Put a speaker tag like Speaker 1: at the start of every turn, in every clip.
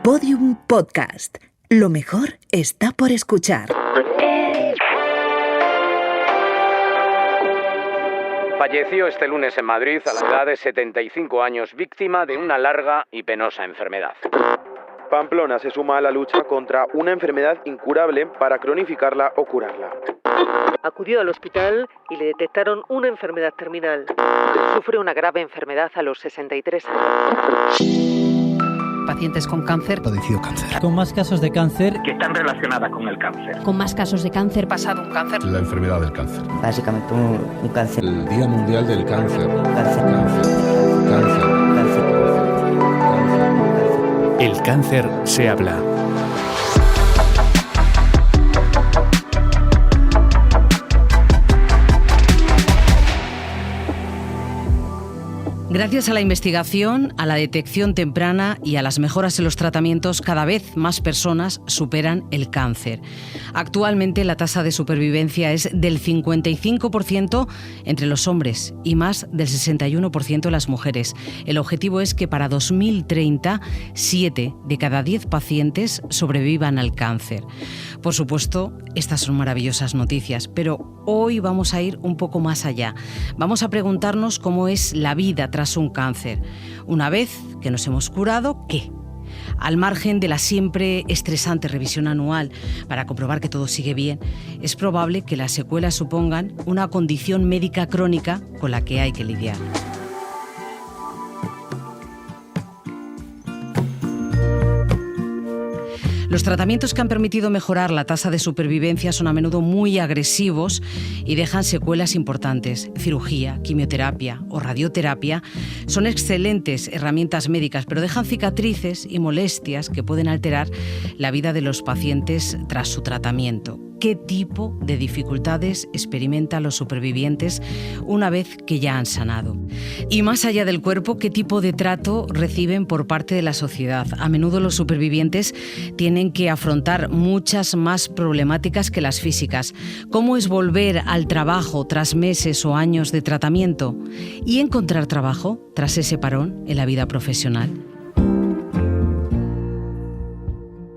Speaker 1: Podium Podcast. Lo mejor está por escuchar.
Speaker 2: Falleció este lunes en Madrid a la edad de 75 años, víctima de una larga y penosa enfermedad.
Speaker 3: Pamplona se suma a la lucha contra una enfermedad incurable para cronificarla o curarla.
Speaker 4: Acudió al hospital y le detectaron una enfermedad terminal. Sufre una grave enfermedad a los 63 años.
Speaker 5: Pacientes con cáncer.
Speaker 6: Padecido cáncer.
Speaker 7: Con más casos de cáncer.
Speaker 8: Que están relacionadas con el cáncer.
Speaker 5: Con más casos de cáncer. Pasado un cáncer.
Speaker 6: La enfermedad del cáncer.
Speaker 9: Básicamente un cáncer.
Speaker 6: El Día Mundial del Cáncer.
Speaker 10: El cáncer se habla.
Speaker 5: Gracias a la investigación, a la detección temprana y a las mejoras en los tratamientos, cada vez más personas superan el cáncer. Actualmente la tasa de supervivencia es del 55% entre los hombres y más del 61% en las mujeres. El objetivo es que para 2030, 7 de cada 10 pacientes sobrevivan al cáncer. Por supuesto, estas son maravillosas noticias, pero hoy vamos a ir un poco más allá. Vamos a preguntarnos cómo es la vida tras un cáncer. Una vez que nos hemos curado, ¿qué? Al margen de la siempre estresante revisión anual para comprobar que todo sigue bien, es probable que las secuelas supongan una condición médica crónica con la que hay que lidiar. Los tratamientos que han permitido mejorar la tasa de supervivencia son a menudo muy agresivos y dejan secuelas importantes. Cirugía, quimioterapia o radioterapia son excelentes herramientas médicas, pero dejan cicatrices y molestias que pueden alterar la vida de los pacientes tras su tratamiento. ¿Qué tipo de dificultades experimentan los supervivientes una vez que ya han sanado? Y más allá del cuerpo, ¿qué tipo de trato reciben por parte de la sociedad? A menudo los supervivientes tienen que afrontar muchas más problemáticas que las físicas. ¿Cómo es volver al trabajo tras meses o años de tratamiento? ¿Y encontrar trabajo tras ese parón en la vida profesional?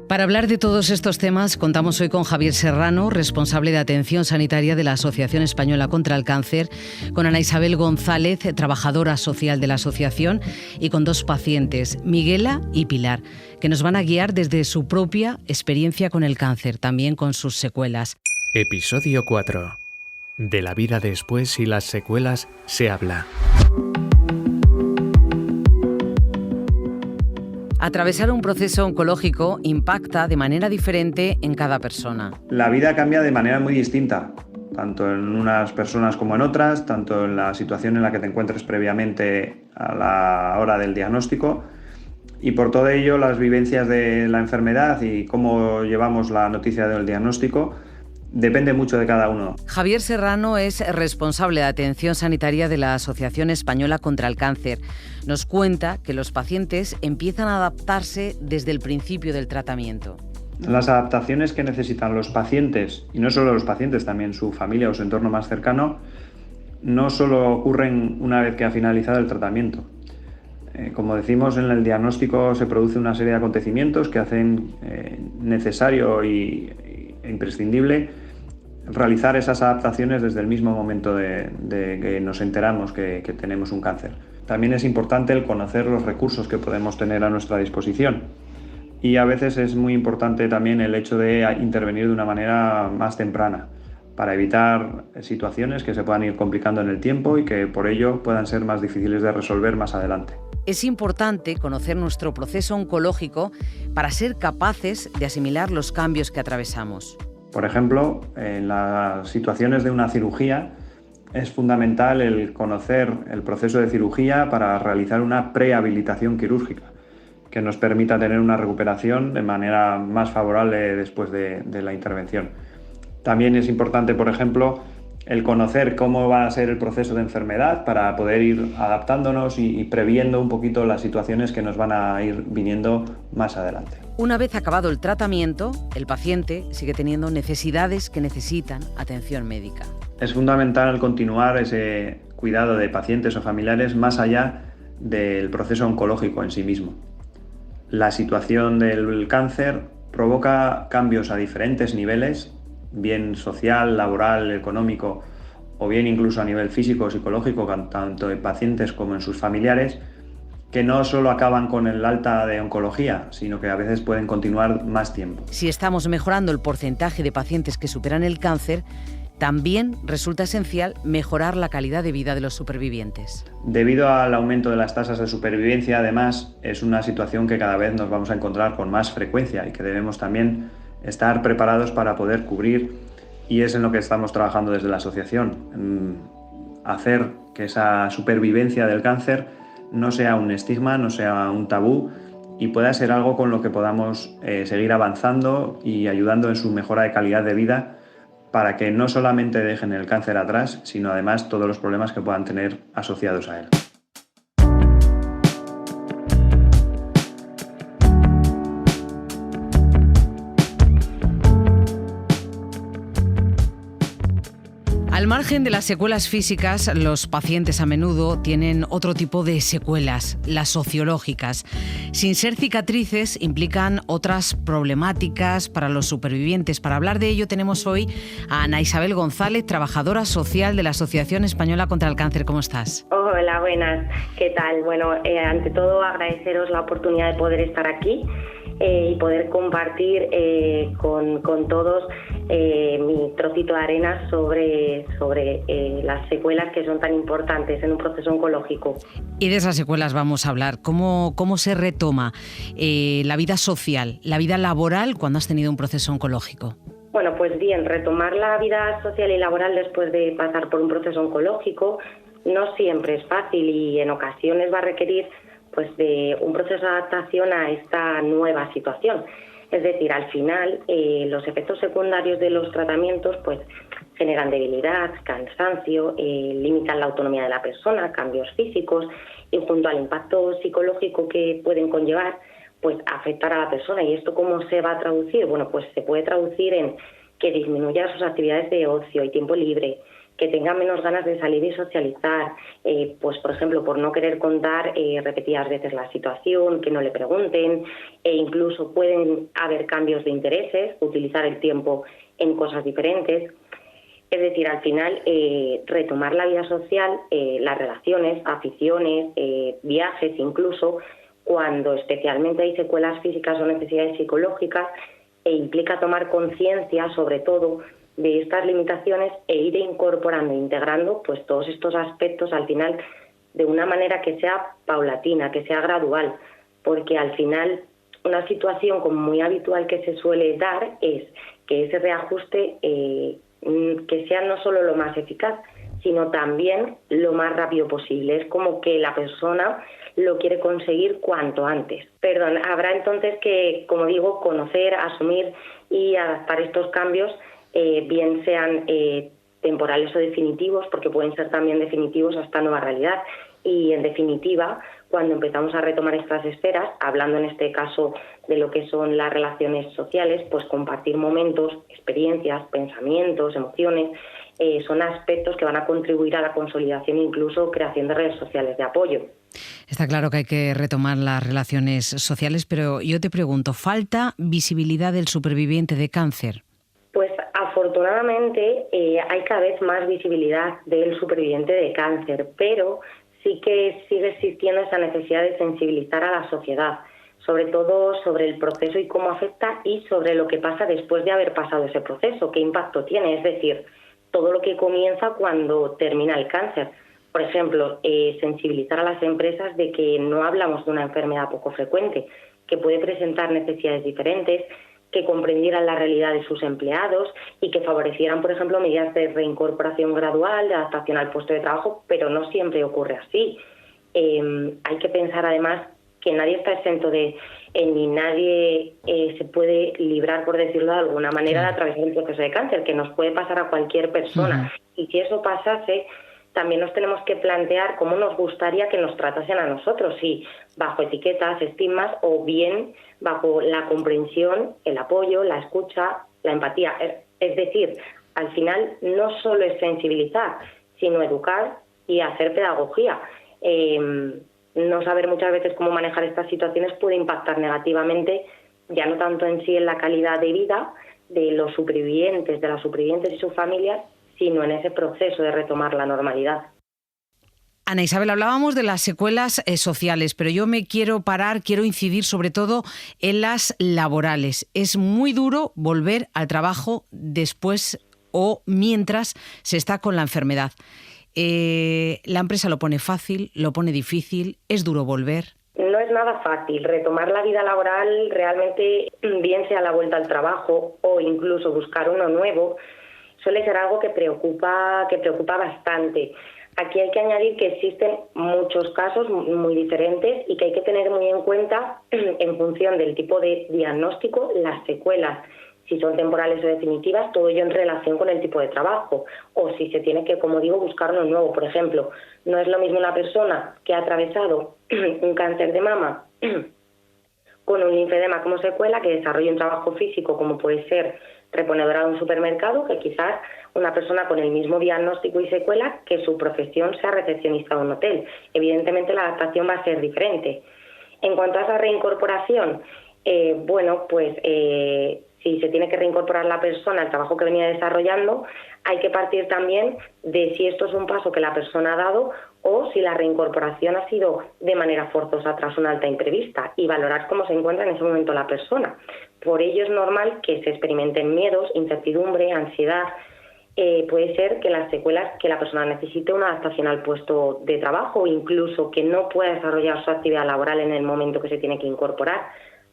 Speaker 5: Para hablar de todos estos temas, contamos hoy con Javier Serrano, responsable de Atención Sanitaria de la Asociación Española contra el Cáncer, con Ana Isabel González, trabajadora social de la asociación, y con 2 pacientes, Miguela y Pilar, que nos van a guiar desde su propia experiencia con el cáncer, también con sus secuelas.
Speaker 10: Episodio 4. De la vida después y las secuelas se habla.
Speaker 5: Atravesar un proceso oncológico impacta de manera diferente en cada persona.
Speaker 11: La vida cambia de manera muy distinta, tanto en unas personas como en otras, tanto en la situación en la que te encuentres previamente a la hora del diagnóstico, y por todo ello las vivencias de la enfermedad y cómo llevamos la noticia del diagnóstico depende mucho de cada uno.
Speaker 5: Javier Serrano es responsable de Atención Sanitaria de la Asociación Española contra el Cáncer. Nos cuenta que los pacientes empiezan a adaptarse desde el principio del tratamiento.
Speaker 11: Las adaptaciones que necesitan los pacientes, y no solo los pacientes, también su familia o su entorno más cercano, no solo ocurren una vez que ha finalizado el tratamiento. Como decimos, en el diagnóstico se produce una serie de acontecimientos que hacen necesario e imprescindible realizar esas adaptaciones desde el mismo momento de que nos enteramos que tenemos un cáncer. También es importante el conocer los recursos que podemos tener a nuestra disposición, y a veces es muy importante también el hecho de intervenir de una manera más temprana para evitar situaciones que se puedan ir complicando en el tiempo y que por ello puedan ser más difíciles de resolver más adelante.
Speaker 5: Es importante conocer nuestro proceso oncológico para ser capaces de asimilar los cambios que atravesamos.
Speaker 11: Por ejemplo, en las situaciones de una cirugía es fundamental el conocer el proceso de cirugía para realizar una prehabilitación quirúrgica que nos permita tener una recuperación de manera más favorable después de la intervención. También es importante, por ejemplo, el conocer cómo va a ser el proceso de enfermedad para poder ir adaptándonos y previendo un poquito las situaciones que nos van a ir viniendo más adelante.
Speaker 5: Una vez acabado el tratamiento, el paciente sigue teniendo necesidades que necesitan atención médica.
Speaker 11: Es fundamental el continuar ese cuidado de pacientes o familiares más allá del proceso oncológico en sí mismo. La situación del cáncer provoca cambios a diferentes niveles, bien social, laboral, económico o bien incluso a nivel físico o psicológico, tanto en pacientes como en sus familiares, que no solo acaban con el alta de oncología, sino que a veces pueden continuar más tiempo.
Speaker 5: Si estamos mejorando el porcentaje de pacientes que superan el cáncer, también resulta esencial mejorar la calidad de vida de los supervivientes.
Speaker 11: Debido al aumento de las tasas de supervivencia, además, es una situación que cada vez nos vamos a encontrar con más frecuencia y que debemos también estar preparados para poder cubrir, y es en lo que estamos trabajando desde la asociación, en hacer que esa supervivencia del cáncer no sea un estigma, no sea un tabú y pueda ser algo con lo que podamos seguir avanzando y ayudando en su mejora de calidad de vida, para que no solamente dejen el cáncer atrás, sino además todos los problemas que puedan tener asociados a él.
Speaker 5: Al margen de las secuelas físicas, los pacientes a menudo tienen otro tipo de secuelas, las sociológicas. Sin ser cicatrices, implican otras problemáticas para los supervivientes. Para hablar de ello tenemos hoy a Ana Isabel González, trabajadora social de la Asociación Española contra el Cáncer. ¿Cómo estás?
Speaker 7: Hola, buenas. ¿Qué tal? Bueno, ante todo agradeceros la oportunidad de poder estar aquí y poder compartir con todos mi trocito de arena sobre las secuelas que son tan importantes en un proceso oncológico.
Speaker 5: Y de esas secuelas vamos a hablar. ¿Cómo se retoma la vida social, la vida laboral cuando has tenido un proceso oncológico?
Speaker 7: Bueno, pues bien, retomar la vida social y laboral después de pasar por un proceso oncológico no siempre es fácil y en ocasiones va a requerir pues de un proceso de adaptación a esta nueva situación. Es decir, al final los efectos secundarios de los tratamientos pues generan debilidad, cansancio, limitan la autonomía de la persona, cambios físicos y junto al impacto psicológico que pueden conllevar, pues afectar a la persona. ¿Y esto cómo se va a traducir? Bueno, pues se puede traducir en que disminuya sus actividades de ocio y tiempo libre, que tengan menos ganas de salir y socializar, pues por ejemplo por no querer contar repetidas veces la situación, que no le pregunten, e incluso pueden haber cambios de intereses, utilizar el tiempo en cosas diferentes. Es decir, al final retomar la vida social, las relaciones, aficiones, viajes incluso, cuando especialmente hay secuelas físicas o necesidades psicológicas, implica tomar conciencia sobre todo de estas limitaciones e ir incorporando e integrando pues todos estos aspectos al final de una manera que sea paulatina, que sea gradual, porque al final una situación como muy habitual que se suele dar es que ese reajuste que sea no solo lo más eficaz, sino también lo más rápido posible. Es como que la persona lo quiere conseguir cuanto antes. Habrá entonces que, como digo, conocer, asumir y adaptar estos cambios, bien sean temporales o definitivos, porque pueden ser también definitivos a esta nueva realidad. Y, en definitiva, cuando empezamos a retomar estas esferas, hablando en este caso de lo que son las relaciones sociales, pues compartir momentos, experiencias, pensamientos, emociones, son aspectos que van a contribuir a la consolidación e incluso creación de redes sociales de apoyo.
Speaker 5: Está claro que hay que retomar las relaciones sociales, pero yo te pregunto, ¿falta visibilidad del superviviente de cáncer?
Speaker 7: Pues afortunadamente hay cada vez más visibilidad del superviviente de cáncer, pero sí que sigue existiendo esa necesidad de sensibilizar a la sociedad, sobre todo sobre el proceso y cómo afecta y sobre lo que pasa después de haber pasado ese proceso, qué impacto tiene, es decir, todo lo que comienza cuando termina el cáncer. Por ejemplo, sensibilizar a las empresas de que no hablamos de una enfermedad poco frecuente, que puede presentar necesidades diferentes, que comprendieran la realidad de sus empleados y que favorecieran, por ejemplo, medidas de reincorporación gradual, de adaptación al puesto de trabajo, pero no siempre ocurre así. Hay que pensar además que nadie está exento de, ni nadie se puede librar, por decirlo de alguna manera, de atravesar el proceso de cáncer, que nos puede pasar a cualquier persona. Y si eso pasase, también nos tenemos que plantear cómo nos gustaría que nos tratasen a nosotros, si bajo etiquetas, estigmas o bien bajo la comprensión, el apoyo, la escucha, la empatía. Es decir, al final no solo es sensibilizar, sino educar y hacer pedagogía. no saber muchas veces cómo manejar estas situaciones puede impactar negativamente, ya no tanto en sí en la calidad de vida de los supervivientes, de las supervivientes y sus familias, sino en ese proceso de retomar la normalidad.
Speaker 5: Ana Isabel, hablábamos de las secuelas sociales, pero yo me quiero incidir sobre todo en las laborales. Es muy duro volver al trabajo después o mientras se está con la enfermedad. La empresa lo pone fácil, lo pone difícil, es duro volver.
Speaker 7: No es nada fácil. Retomar la vida laboral realmente, bien sea la vuelta al trabajo o incluso buscar uno nuevo, suele ser algo que preocupa bastante. Aquí hay que añadir que existen muchos casos muy diferentes y que hay que tener muy en cuenta, en función del tipo de diagnóstico, las secuelas, si son temporales o definitivas, todo ello en relación con el tipo de trabajo, o si se tiene que, como digo, buscar uno nuevo. Por ejemplo, no es lo mismo una persona que ha atravesado un cáncer de mama con un linfedema como secuela, que desarrolle un trabajo físico como puede ser reponedora de un supermercado, que quizás una persona con el mismo diagnóstico y secuela que su profesión sea recepcionista de un hotel. Evidentemente la adaptación va a ser diferente. En cuanto a esa reincorporación, si se tiene que reincorporar la persona al trabajo que venía desarrollando, hay que partir también de si esto es un paso que la persona ha dado o si la reincorporación ha sido de manera forzosa tras una alta imprevista, y valorar cómo se encuentra en ese momento la persona. Por ello es normal que se experimenten miedos, incertidumbre, ansiedad. Puede ser que las secuelas, que la persona necesite una adaptación al puesto de trabajo, o incluso que no pueda desarrollar su actividad laboral en el momento que se tiene que incorporar.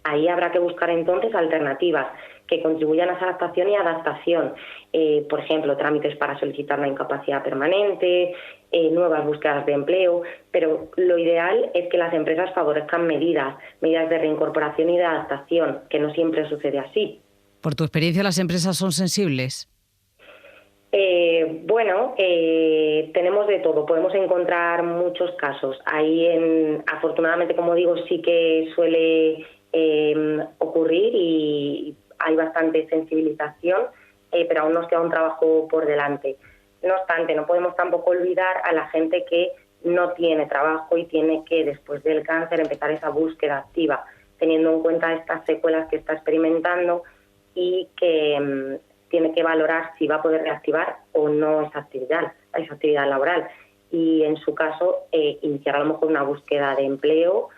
Speaker 7: Ahí habrá que buscar entonces alternativas que contribuyan a esa adaptación y adaptación. Por ejemplo, trámites para solicitar la incapacidad permanente, nuevas búsquedas de empleo, pero lo ideal es que las empresas favorezcan medidas de reincorporación y de adaptación, que no siempre sucede así.
Speaker 5: ¿Por tu experiencia las empresas son sensibles?
Speaker 7: Tenemos de todo, podemos encontrar muchos casos. Ahí, afortunadamente, como digo, sí que suele ocurrir y hay bastante sensibilización, pero aún nos queda un trabajo por delante. No obstante, no podemos tampoco olvidar a la gente que no tiene trabajo y tiene que, después del cáncer, empezar esa búsqueda activa, teniendo en cuenta estas secuelas que está experimentando y que tiene que valorar si va a poder reactivar o no esa actividad laboral. Y en su caso, iniciar a lo mejor una búsqueda de empleo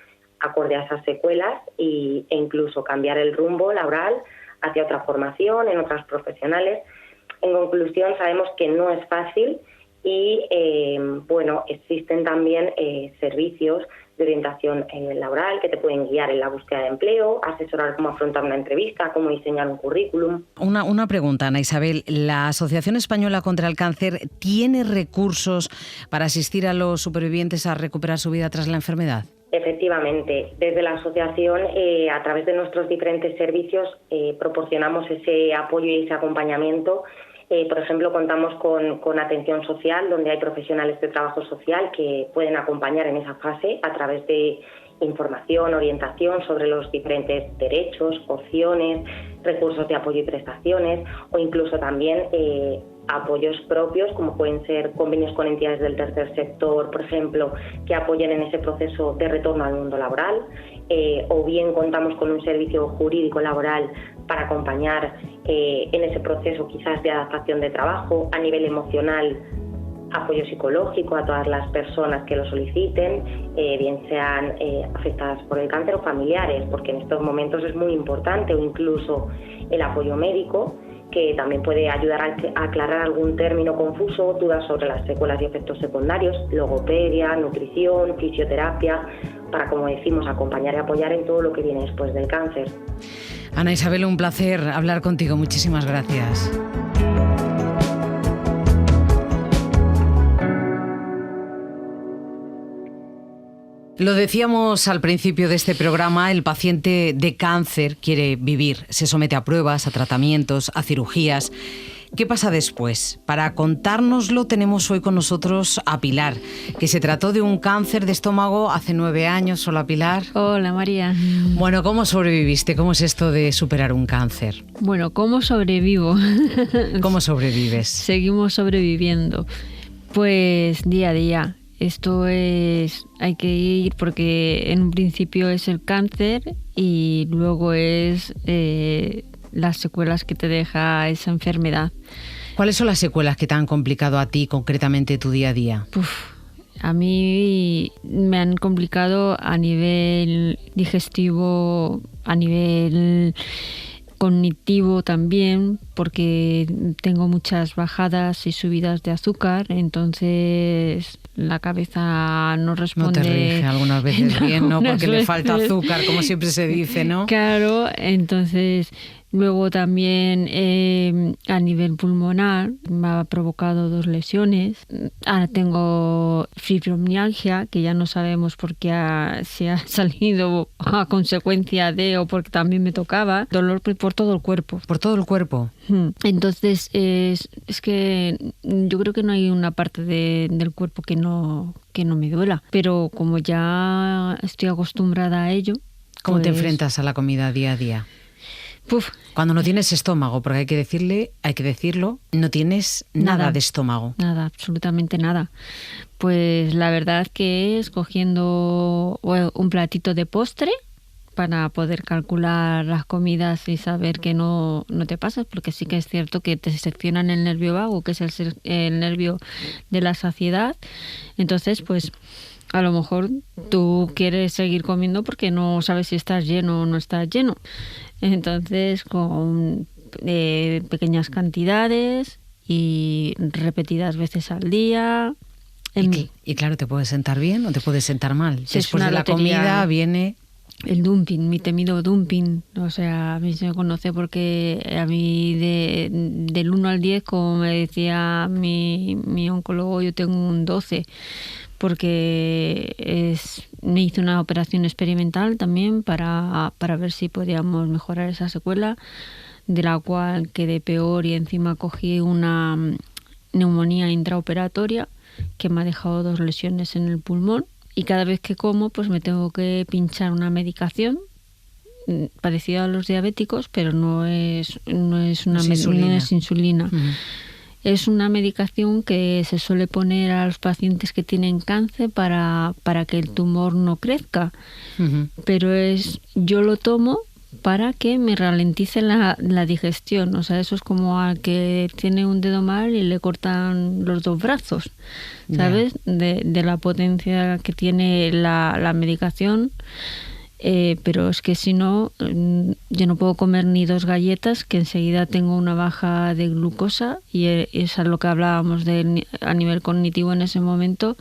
Speaker 7: acorde a esas secuelas e incluso cambiar el rumbo laboral hacia otra formación, en otras profesionales. En conclusión, sabemos que no es fácil y existen también servicios de orientación laboral que te pueden guiar en la búsqueda de empleo, asesorar cómo afrontar una entrevista, cómo diseñar un currículum.
Speaker 5: Una pregunta, Ana Isabel. ¿La Asociación Española contra el Cáncer tiene recursos para asistir a los supervivientes a recuperar su vida tras la enfermedad?
Speaker 7: Efectivamente, desde la asociación, a través de nuestros diferentes servicios, proporcionamos ese apoyo y ese acompañamiento. Por ejemplo, contamos con atención social, donde hay profesionales de trabajo social que pueden acompañar en esa fase a través de información, orientación sobre los diferentes derechos, opciones, recursos de apoyo y prestaciones, o incluso también apoyos propios, como pueden ser convenios con entidades del tercer sector, por ejemplo, que apoyen en ese proceso de retorno al mundo laboral, o bien contamos con un servicio jurídico laboral para acompañar en ese proceso quizás de adaptación de trabajo. A nivel emocional, apoyo psicológico a todas las personas que lo soliciten, bien sean afectadas por el cáncer o familiares, porque en estos momentos es muy importante, o incluso el apoyo médico, que también puede ayudar a aclarar algún término confuso, dudas sobre las secuelas y efectos secundarios, logopedia, nutrición, fisioterapia, para, como decimos, acompañar y apoyar en todo lo que viene después del cáncer.
Speaker 5: Ana Isabel, un placer hablar contigo. Muchísimas gracias. Lo decíamos al principio de este programa, el paciente de cáncer quiere vivir, se somete a pruebas, a tratamientos, a cirugías. ¿Qué pasa después? Para contárnoslo tenemos hoy con nosotros a Pilar, que se trató de un cáncer de estómago hace 9 años. Hola, Pilar.
Speaker 12: Hola, María.
Speaker 5: Bueno, ¿cómo sobreviviste? ¿Cómo es esto de superar un cáncer?
Speaker 12: Bueno, ¿cómo sobrevivo?
Speaker 5: ¿Cómo sobrevives?
Speaker 12: Seguimos sobreviviendo. Pues día a día. Esto hay que ir porque en un principio es el cáncer y luego es las secuelas que te deja esa enfermedad.
Speaker 5: ¿Cuáles son las secuelas que te han complicado a ti concretamente tu día a día?
Speaker 12: A mí me han complicado a nivel digestivo, a nivel cognitivo también, porque tengo muchas bajadas y subidas de azúcar, entonces la cabeza no responde.
Speaker 5: No te rige algunas veces bien, ¿no? Porque le falta azúcar, como siempre se dice, ¿no?
Speaker 12: Claro, entonces luego también a nivel pulmonar me ha provocado 2 lesiones. Ahora tengo fibromialgia, que ya no sabemos por qué si ha salido a consecuencia de o porque también me tocaba. Dolor por todo el cuerpo.
Speaker 5: ¿Por todo el cuerpo?
Speaker 12: Entonces es que yo creo que no hay una parte del cuerpo que no me duela. Pero como ya estoy acostumbrada a ello...
Speaker 5: ¿Cómo te enfrentas a la comida día a día? Cuando no tienes estómago, porque hay que decirlo, no tienes nada de estómago.
Speaker 12: Nada, absolutamente nada. Pues la verdad que es cogiendo un platito de postre para poder calcular las comidas y saber que no te pasas, porque sí que es cierto que te seccionan el nervio vago, que es el nervio de la saciedad. Entonces, pues a lo mejor tú quieres seguir comiendo porque no sabes si estás lleno o no estás lleno. Entonces, con pequeñas cantidades y repetidas veces al día.
Speaker 5: Y claro, te puedes sentar bien o te puedes sentar mal.
Speaker 12: Si
Speaker 5: después de la comida viene...
Speaker 12: El dumping, mi temido dumping. O sea, a mí se me conoce porque a mí del 1 al 10, como me decía mi oncólogo, yo tengo un 12. Porque me hice una operación experimental también para ver si podíamos mejorar esa secuela, de la cual quedé peor y encima cogí una neumonía intraoperatoria que me ha dejado 2 lesiones en el pulmón. Y cada vez que como, pues me tengo que pinchar una medicación parecida a los diabéticos, pero no es insulina. Uh-huh. Es una medicación que se suele poner a los pacientes que tienen cáncer para que el tumor no crezca. Uh-huh. Pero yo lo tomo para que me ralentice la digestión. O sea, eso es como al que tiene un dedo mal y le cortan los 2 brazos, ¿sabes? Yeah. De la potencia que tiene la medicación. Pero es que si no, yo no puedo comer ni 2 galletas, que enseguida tengo una baja de glucosa, y es a lo que hablábamos a nivel cognitivo en ese momento.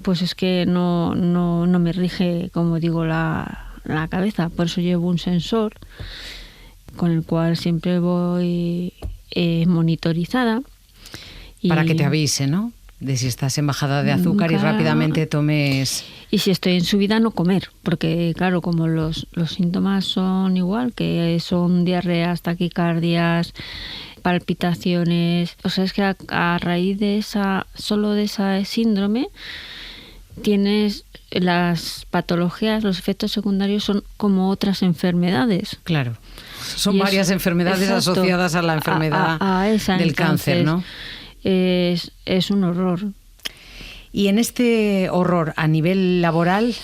Speaker 12: Pues es que no me rige, como digo, la cabeza. Por eso llevo un sensor con el cual siempre voy monitorizada.
Speaker 5: Para que te avise, ¿no? De si estás en bajada de azúcar y rápidamente tomes...
Speaker 12: Y si estoy en subida, no comer, porque claro, como los síntomas son igual, que son diarreas, taquicardias, palpitaciones... O sea, es que a raíz de solo de ese síndrome, tienes las patologías, los efectos secundarios son como otras enfermedades.
Speaker 5: Claro, son varias enfermedades asociadas a la enfermedad del cáncer, ¿no?
Speaker 12: Es un horror.
Speaker 5: Y en este horror a nivel laboral,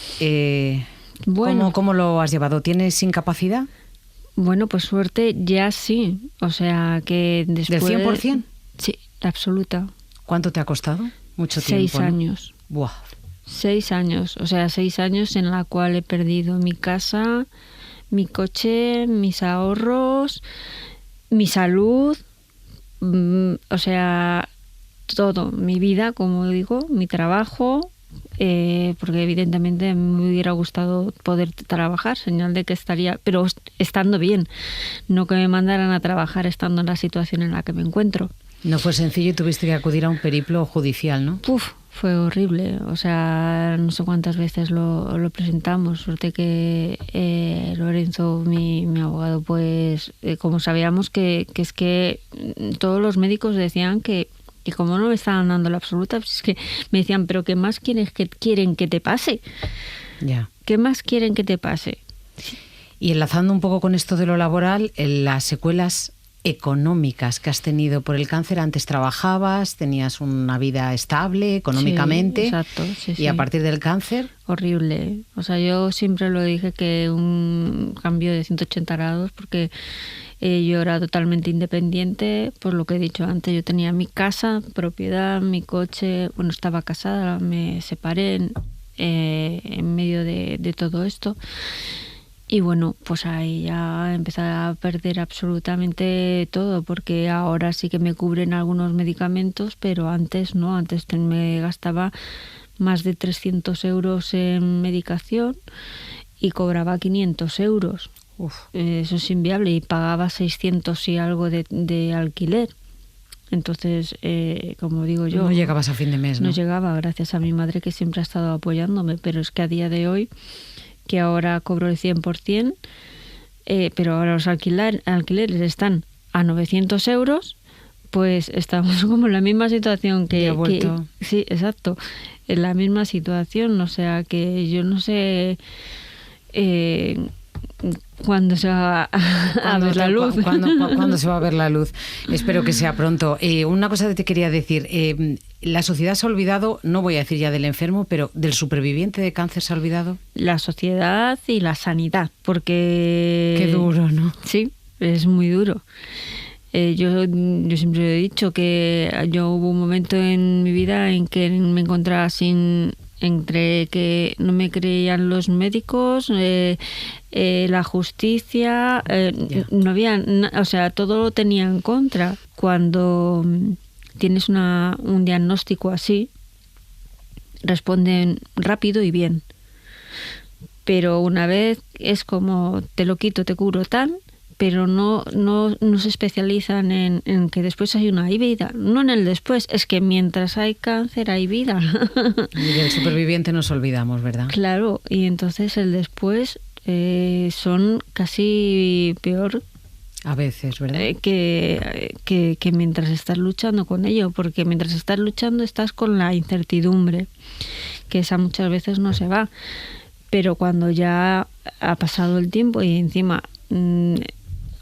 Speaker 5: ¿cómo lo has llevado? ¿Tienes incapacidad?
Speaker 12: Bueno, pues suerte ya sí. O sea que después...
Speaker 5: ¿Del 100%?
Speaker 12: Sí, absoluta.
Speaker 5: ¿Cuánto te ha costado? Mucho tiempo.
Speaker 12: 6 años.
Speaker 5: ¿No? Buah.
Speaker 12: 6 años. O sea, 6 años en la cual he perdido mi casa, mi coche, mis ahorros, mi salud... O sea, todo, mi vida, como digo, mi trabajo, porque evidentemente me hubiera gustado poder trabajar, señal de que estaría, pero estando bien, no que me mandaran a trabajar estando en la situación en la que me encuentro.
Speaker 5: No fue sencillo y tuviste que acudir a un periplo judicial, ¿no?
Speaker 12: Fue horrible, o sea, no sé cuántas veces lo presentamos. Suerte que Lorenzo, mi abogado, pues como sabíamos que es que todos los médicos decían que como no me estaban dando la absoluta, pues es que me decían, pero ¿qué más quieren que te pase?
Speaker 5: Ya.
Speaker 12: ¿Qué más quieren que te pase?
Speaker 5: Y enlazando un poco con esto de lo laboral, las secuelas económicas que has tenido por el cáncer. Antes trabajabas, tenías una vida estable económicamente.
Speaker 12: Sí, exacto, sí,
Speaker 5: y a partir del cáncer...
Speaker 12: Horrible. O sea, yo siempre lo dije que un cambio de 180 grados porque yo era totalmente independiente, por lo que he dicho antes. Yo tenía mi casa, propiedad, mi coche, bueno, estaba casada, me separé en medio de todo esto. Y bueno, pues ahí ya empecé a perder absolutamente todo, porque ahora sí que me cubren algunos medicamentos, pero antes no, antes me gastaba más de 300 euros en medicación y cobraba 500 euros. Eso es inviable, y pagaba 600 y algo de alquiler. Entonces, como digo yo...
Speaker 5: No llegabas a fin de mes, ¿no?
Speaker 12: No llegaba, gracias a mi madre que siempre ha estado apoyándome, pero es que a día de hoy, que ahora cobro el 100%, pero ahora los alquileres están a 900 euros, pues estamos como en la misma situación que... Sí, exacto, en la misma situación, o sea que yo no sé... ¿Cuándo se va a ver la luz?
Speaker 5: ¿Cuándo se va a ver la luz? Espero que sea pronto. Una cosa que te quería decir. La sociedad se ha olvidado, no voy a decir ya del enfermo, pero del superviviente de cáncer se ha olvidado.
Speaker 12: La sociedad y la sanidad, porque...
Speaker 5: Qué duro, ¿no?
Speaker 12: Sí, es muy duro. Yo siempre he dicho que yo hubo un momento en mi vida en que me encontraba entre que no me creían los médicos, la justicia, no había, o sea, todo lo tenía en contra. Cuando tienes un diagnóstico así, responden rápido y bien. Pero una vez es como te lo quito, te curo tal, pero no se especializan en que después hay vida. No en el después, es que mientras hay cáncer hay vida.
Speaker 5: Y del superviviente nos olvidamos, ¿verdad?
Speaker 12: Claro, y entonces el después son casi peor.
Speaker 5: A veces, ¿verdad?
Speaker 12: Que mientras estás luchando con ello, porque mientras estás luchando estás con la incertidumbre, que esa muchas veces no se va. Pero cuando ya ha pasado el tiempo y encima...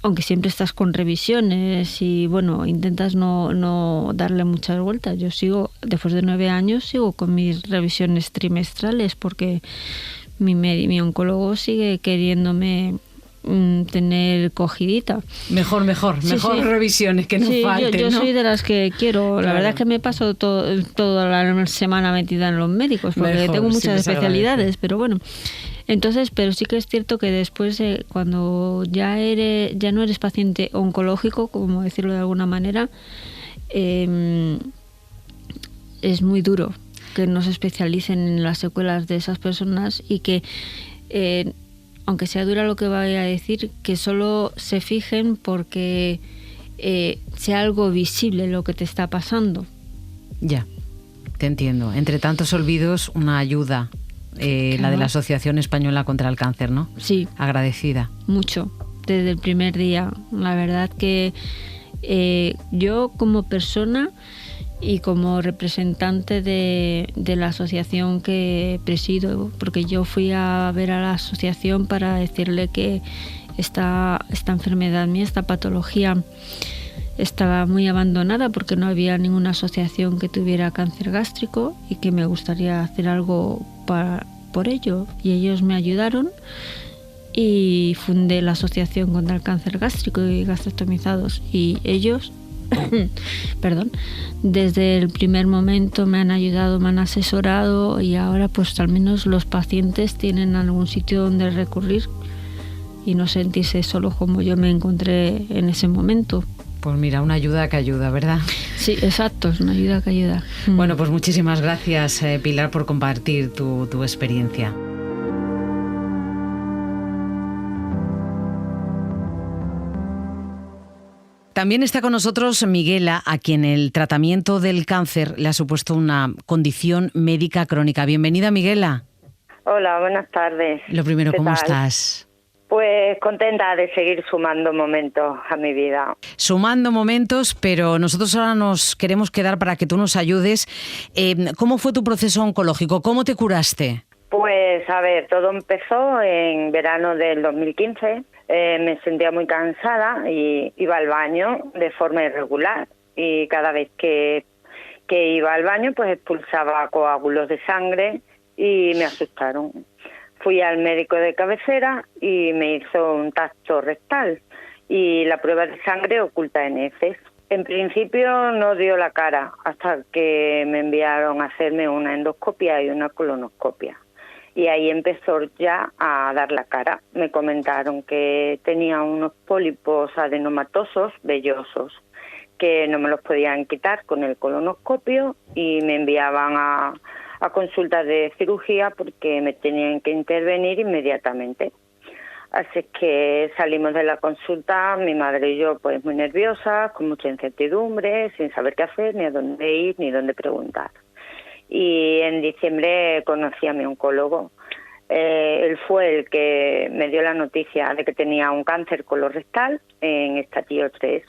Speaker 12: aunque siempre estás con revisiones y bueno, intentas no darle muchas vueltas. Yo sigo, después de 9 años, sigo con mis revisiones trimestrales porque mi oncólogo sigue queriéndome tener cogidita.
Speaker 5: Mejor sí. Revisiones que no falten,
Speaker 12: yo
Speaker 5: ¿no?
Speaker 12: soy de las que quiero. Claro. La verdad es que me paso toda la semana metida en los médicos porque tengo muchas especialidades, pero bueno. Entonces, pero sí que es cierto que después, cuando ya no eres paciente oncológico, como decirlo de alguna manera, es muy duro que no se especialicen en las secuelas de esas personas y que, aunque sea dura lo que vaya a decir, que solo se fijen porque sea algo visible lo que te está pasando.
Speaker 5: Ya, te entiendo. Entre tantos olvidos, una ayuda. Claro. La de la Asociación Española contra el Cáncer, ¿no?
Speaker 12: Sí.
Speaker 5: Agradecida.
Speaker 12: Mucho, desde el primer día. La verdad que yo como persona y como representante de la asociación que presido, porque yo fui a ver a la asociación para decirle que esta enfermedad mía, esta patología, estaba muy abandonada porque no había ninguna asociación que tuviera cáncer gástrico y que me gustaría hacer algo por ello. Y ellos me ayudaron y fundé la Asociación contra el Cáncer Gástrico y Gastrostomizados. Y ellos, desde el primer momento me han ayudado, me han asesorado y ahora pues al menos los pacientes tienen algún sitio donde recurrir y no sentirse solo como yo me encontré en ese momento.
Speaker 5: Pues mira, una ayuda que ayuda, ¿verdad?
Speaker 12: Sí, exacto, es una ayuda que ayuda.
Speaker 5: Bueno, pues muchísimas gracias, Pilar, por compartir tu experiencia. También está con nosotros Miguela, a quien el tratamiento del cáncer le ha supuesto una condición médica crónica. Bienvenida, Miguela.
Speaker 13: Hola, buenas tardes.
Speaker 5: Lo primero, ¿cómo estás?
Speaker 13: Pues contenta de seguir sumando momentos a mi vida.
Speaker 5: Sumando momentos, pero nosotros ahora nos queremos quedar para que tú nos ayudes. ¿Cómo fue tu proceso oncológico? ¿Cómo te curaste?
Speaker 13: Pues a ver, todo empezó en verano del 2015. Me sentía muy cansada y iba al baño de forma irregular. Y cada vez que iba al baño, pues expulsaba coágulos de sangre y me asustaron. Fui al médico de cabecera y me hizo un tacto rectal y la prueba de sangre oculta en heces. En principio no dio la cara hasta que me enviaron a hacerme una endoscopia y una colonoscopia. Y ahí empezó ya a dar la cara. Me comentaron que tenía unos pólipos adenomatosos vellosos, que no me los podían quitar con el colonoscopio y me enviaban a consultas de cirugía porque me tenían que intervenir inmediatamente. Así que salimos de la consulta, mi madre y yo pues muy nerviosas, con mucha incertidumbre, sin saber qué hacer, ni a dónde ir, ni dónde preguntar. Y en diciembre conocí a mi oncólogo. Él fue el que me dio la noticia de que tenía un cáncer colorectal en estadio 3.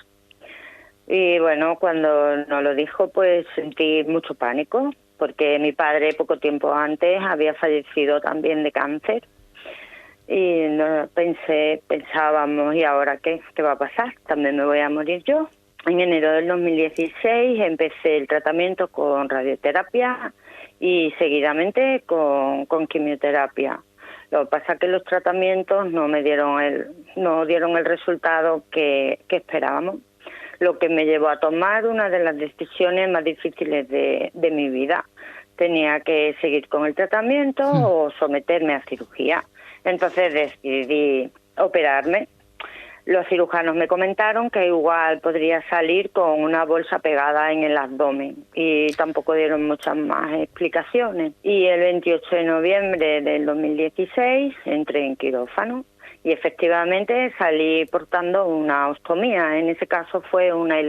Speaker 13: Y bueno, cuando nos lo dijo, pues sentí mucho pánico, porque mi padre poco tiempo antes había fallecido también de cáncer. Y pensábamos, ¿y ahora qué va a pasar? ¿También me voy a morir yo? En enero del 2016 empecé el tratamiento con radioterapia y seguidamente con quimioterapia. Lo que pasa es que los tratamientos no dieron el resultado que esperábamos, lo que me llevó a tomar una de las decisiones más difíciles de mi vida. Tenía que seguir con el tratamiento o someterme a cirugía. Entonces decidí operarme. Los cirujanos me comentaron que igual podría salir con una bolsa pegada en el abdomen y tampoco dieron muchas más explicaciones. Y el 28 de noviembre del 2016 entré en quirófano y efectivamente salí portando una ostomía. En ese caso fue una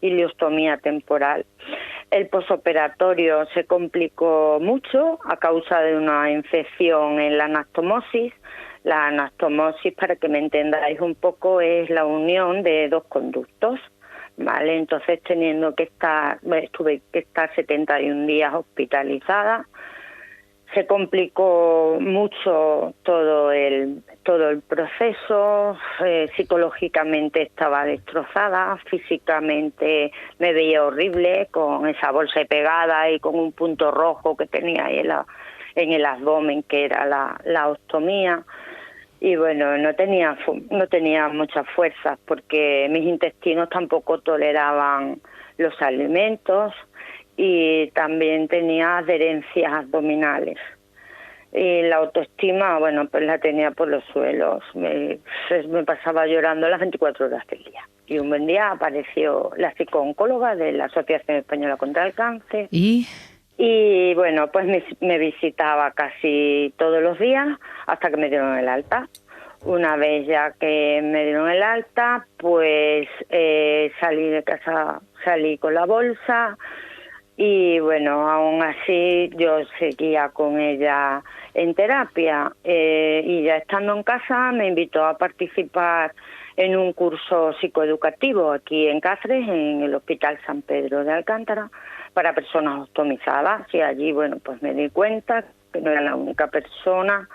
Speaker 13: ileostomía temporal. El posoperatorio se complicó mucho a causa de una infección en la anastomosis. La anastomosis, para que me entendáis un poco, es la unión de dos conductos, ¿vale? Entonces, tuve que estar 71 días hospitalizada. Se complicó mucho todo el proceso, psicológicamente estaba destrozada, físicamente me veía horrible con esa bolsa pegada y con un punto rojo que tenía ahí en el abdomen, que era la ostomía. Y bueno, no tenía muchas fuerzas porque mis intestinos tampoco toleraban los alimentos y también tenía adherencias abdominales. Y la autoestima, bueno, pues la tenía por los suelos. Me pasaba llorando las 24 horas del día. Y un buen día apareció la psicooncóloga de la Asociación Española contra el Cáncer. Y bueno, pues me visitaba casi todos los días hasta que me dieron el alta. Una vez ya que me dieron el alta, pues salí de casa, salí con la bolsa y bueno, aún así yo seguía con ella en terapia y ya estando en casa me invitó a participar en un curso psicoeducativo aquí en Cáceres, en el Hospital San Pedro de Alcántara, para personas ostomizadas. Y allí, bueno, pues me di cuenta que no era la única persona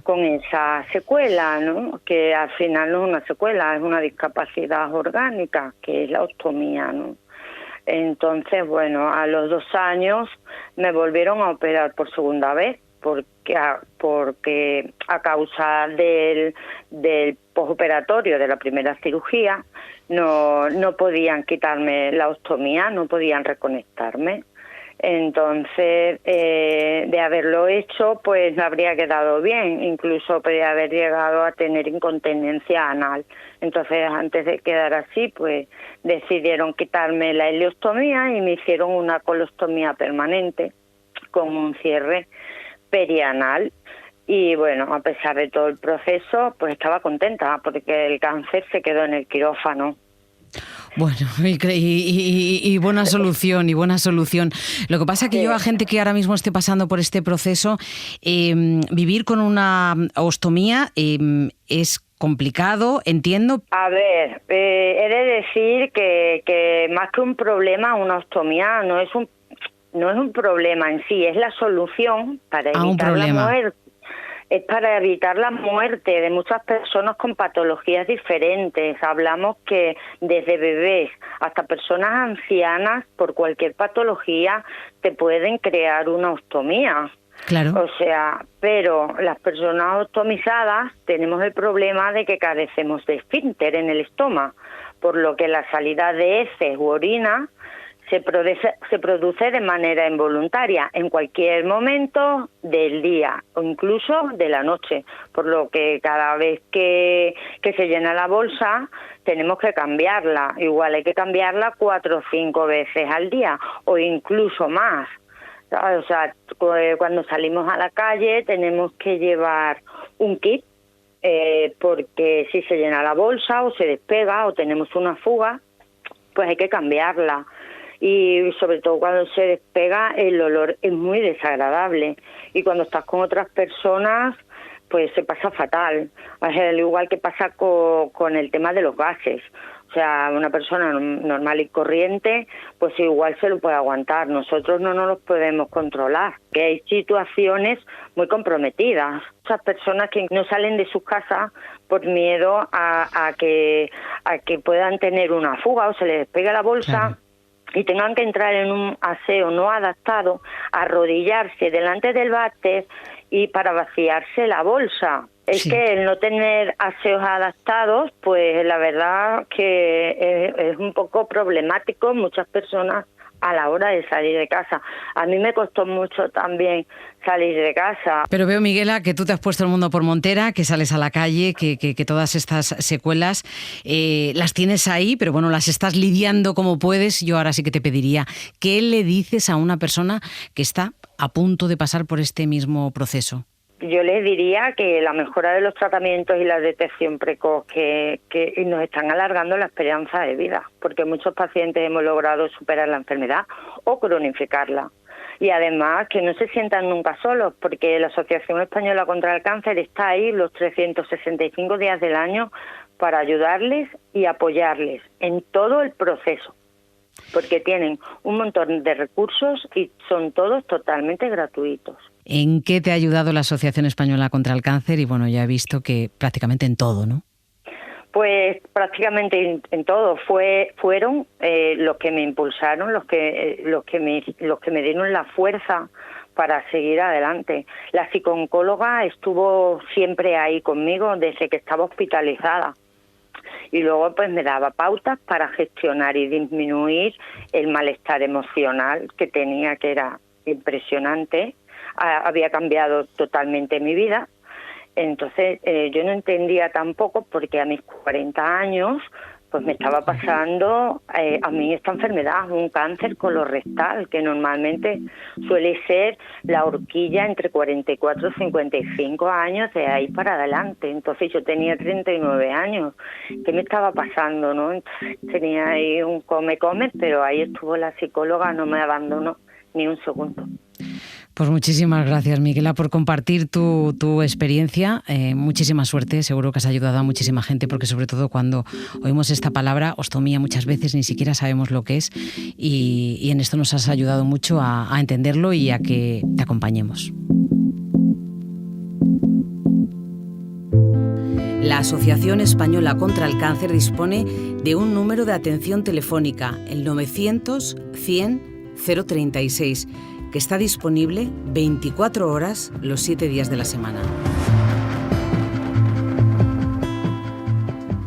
Speaker 13: con esa secuela, ¿no? Que al final no es una secuela, es una discapacidad orgánica, que es la ostomía, ¿no? Entonces, bueno, a los 2 años me volvieron a operar por segunda vez, porque a causa del posoperatorio de la primera cirugía no podían quitarme la ostomía, no podían reconectarme. Entonces, de haberlo hecho, pues me habría quedado bien, incluso podría haber llegado a tener incontinencia anal. Entonces, antes de quedar así, pues decidieron quitarme la ileostomía y me hicieron una colostomía permanente con un cierre perianal. Y bueno, a pesar de todo el proceso, pues estaba contenta porque el cáncer se quedó en el quirófano.
Speaker 5: Bueno, y buena solución, Lo que pasa es que yo a gente que ahora mismo esté pasando por este proceso, vivir con una ostomía es complicado, entiendo.
Speaker 13: A ver, he de decir que más que un problema, una ostomía no no es un problema en sí, es la solución para evitar la muerte. Es para evitar la muerte de muchas personas con patologías diferentes. Hablamos que desde bebés hasta personas ancianas, por cualquier patología, te pueden crear una ostomía.
Speaker 5: Claro.
Speaker 13: O sea, pero las personas ostomizadas tenemos el problema de que carecemos de esfínter en el estómago, por lo que la salida de heces u orina se produce de manera involuntaria en cualquier momento del día o incluso de la noche, por lo que cada vez que se llena la bolsa tenemos que cambiarla. Igual hay que cambiarla 4 o 5 veces al día o incluso más. O sea, cuando salimos a la calle tenemos que llevar un kit porque si se llena la bolsa o se despega o tenemos una fuga, pues hay que cambiarla. Y sobre todo cuando se despega el olor es muy desagradable y cuando estás con otras personas pues se pasa fatal, al igual que pasa con el tema de los gases. O sea, una persona normal y corriente pues igual se lo puede aguantar, nosotros no nos los podemos controlar, que hay situaciones muy comprometidas. Esas personas que no salen de sus casas por miedo a que puedan tener una fuga o se les despegue la bolsa. Claro. Y tengan que entrar en un aseo no adaptado, arrodillarse delante del váter y para vaciarse la bolsa. Es que el no tener aseos adaptados, pues la verdad que es un poco problemático en muchas personas a la hora de salir de casa. A mí me costó mucho también salir de casa.
Speaker 5: Pero veo, Miguela, que tú te has puesto el mundo por montera, que sales a la calle, que todas estas secuelas las tienes ahí, pero bueno, las estás lidiando como puedes. Yo ahora sí que te pediría, ¿qué le dices a una persona que está a punto de pasar por este mismo proceso?
Speaker 13: Yo les diría que la mejora de los tratamientos y la detección precoz que nos están alargando la esperanza de vida, porque muchos pacientes hemos logrado superar la enfermedad o cronificarla. Y además que no se sientan nunca solos, porque la Asociación Española contra el Cáncer está ahí los 365 días del año para ayudarles y apoyarles en todo el proceso, porque tienen un montón de recursos y son todos totalmente gratuitos.
Speaker 5: ¿En qué te ha ayudado la Asociación Española contra el Cáncer? Y bueno, ya he visto que prácticamente en todo, ¿no?
Speaker 13: Pues prácticamente en todo. Fueron los que me impulsaron, los que me dieron la fuerza para seguir adelante. La psicooncóloga estuvo siempre ahí conmigo desde que estaba hospitalizada. Y luego pues me daba pautas para gestionar y disminuir el malestar emocional que tenía, que era impresionante. Había cambiado totalmente mi vida. Entonces yo no entendía tampoco porque a mis 40 años pues me estaba pasando a mí esta enfermedad, un cáncer colorectal, que normalmente suele ser la horquilla entre 44 y 55 años, de ahí para adelante. Entonces yo tenía 39 años. ¿Qué me estaba pasando, no? Entonces tenía ahí un come, pero ahí estuvo la psicóloga, no me abandonó ni un segundo.
Speaker 5: Pues muchísimas gracias, Miguela, por compartir tu experiencia. Muchísima suerte, seguro que has ayudado a muchísima gente, porque sobre todo cuando oímos esta palabra, ostomía, muchas veces ni siquiera sabemos lo que es, y en esto nos has ayudado mucho a entenderlo y a que te acompañemos. La Asociación Española contra el Cáncer dispone de un número de atención telefónica, el 900 100 036, que está disponible 24 horas los 7 días de la semana.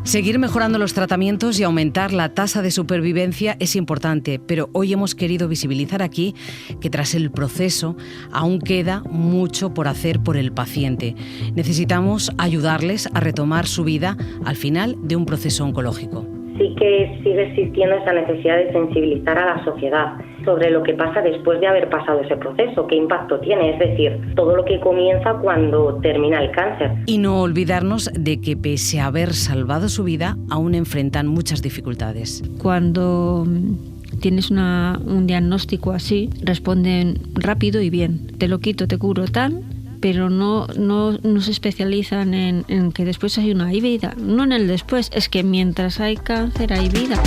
Speaker 5: Seguir mejorando los tratamientos y aumentar la tasa de supervivencia es importante, pero hoy hemos querido visibilizar aquí que tras el proceso aún queda mucho por hacer por el paciente. Necesitamos ayudarles a retomar su vida al final de un proceso oncológico.
Speaker 7: Sí que sigue existiendo esa necesidad de sensibilizar a la sociedad sobre lo que pasa después de haber pasado ese proceso, qué impacto tiene, es decir, todo lo que comienza cuando termina el cáncer.
Speaker 5: Y no olvidarnos de que pese a haber salvado su vida, aún enfrentan muchas dificultades.
Speaker 12: Cuando tienes un diagnóstico así, responden rápido y bien. Te lo quito, te curo tal, pero no se especializan en que después hay vida. No en el después, es que mientras hay cáncer hay vida.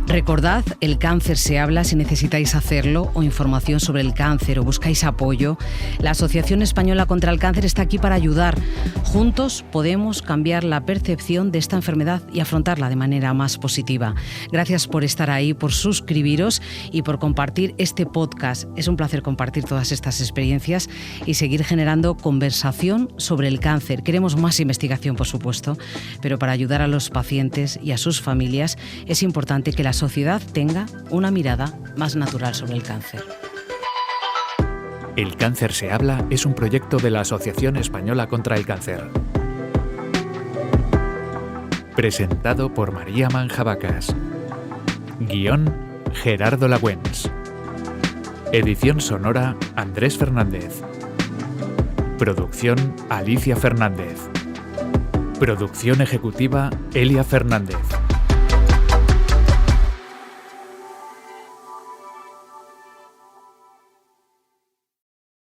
Speaker 5: Recordad, El Cáncer se habla si necesitáis hacerlo o información sobre el cáncer o buscáis apoyo. La Asociación Española contra el Cáncer está aquí para ayudar. Juntos podemos cambiar la percepción de esta enfermedad y afrontarla de manera más positiva. Gracias por estar ahí, por suscribiros y por compartir este podcast. Es un placer compartir todas estas experiencias y seguir generando conversación sobre el cáncer. Queremos más investigación, por supuesto, pero para ayudar a los pacientes y a sus familias es importante que la sociedad tenga una mirada más natural sobre el cáncer.
Speaker 10: El Cáncer se habla es un proyecto de la Asociación Española contra el Cáncer. Presentado por María Manjabacas. Guión, Gerardo Lagüens. Edición sonora, Andrés Fernández. Producción, Alicia Fernández. Producción ejecutiva, Elia Fernández.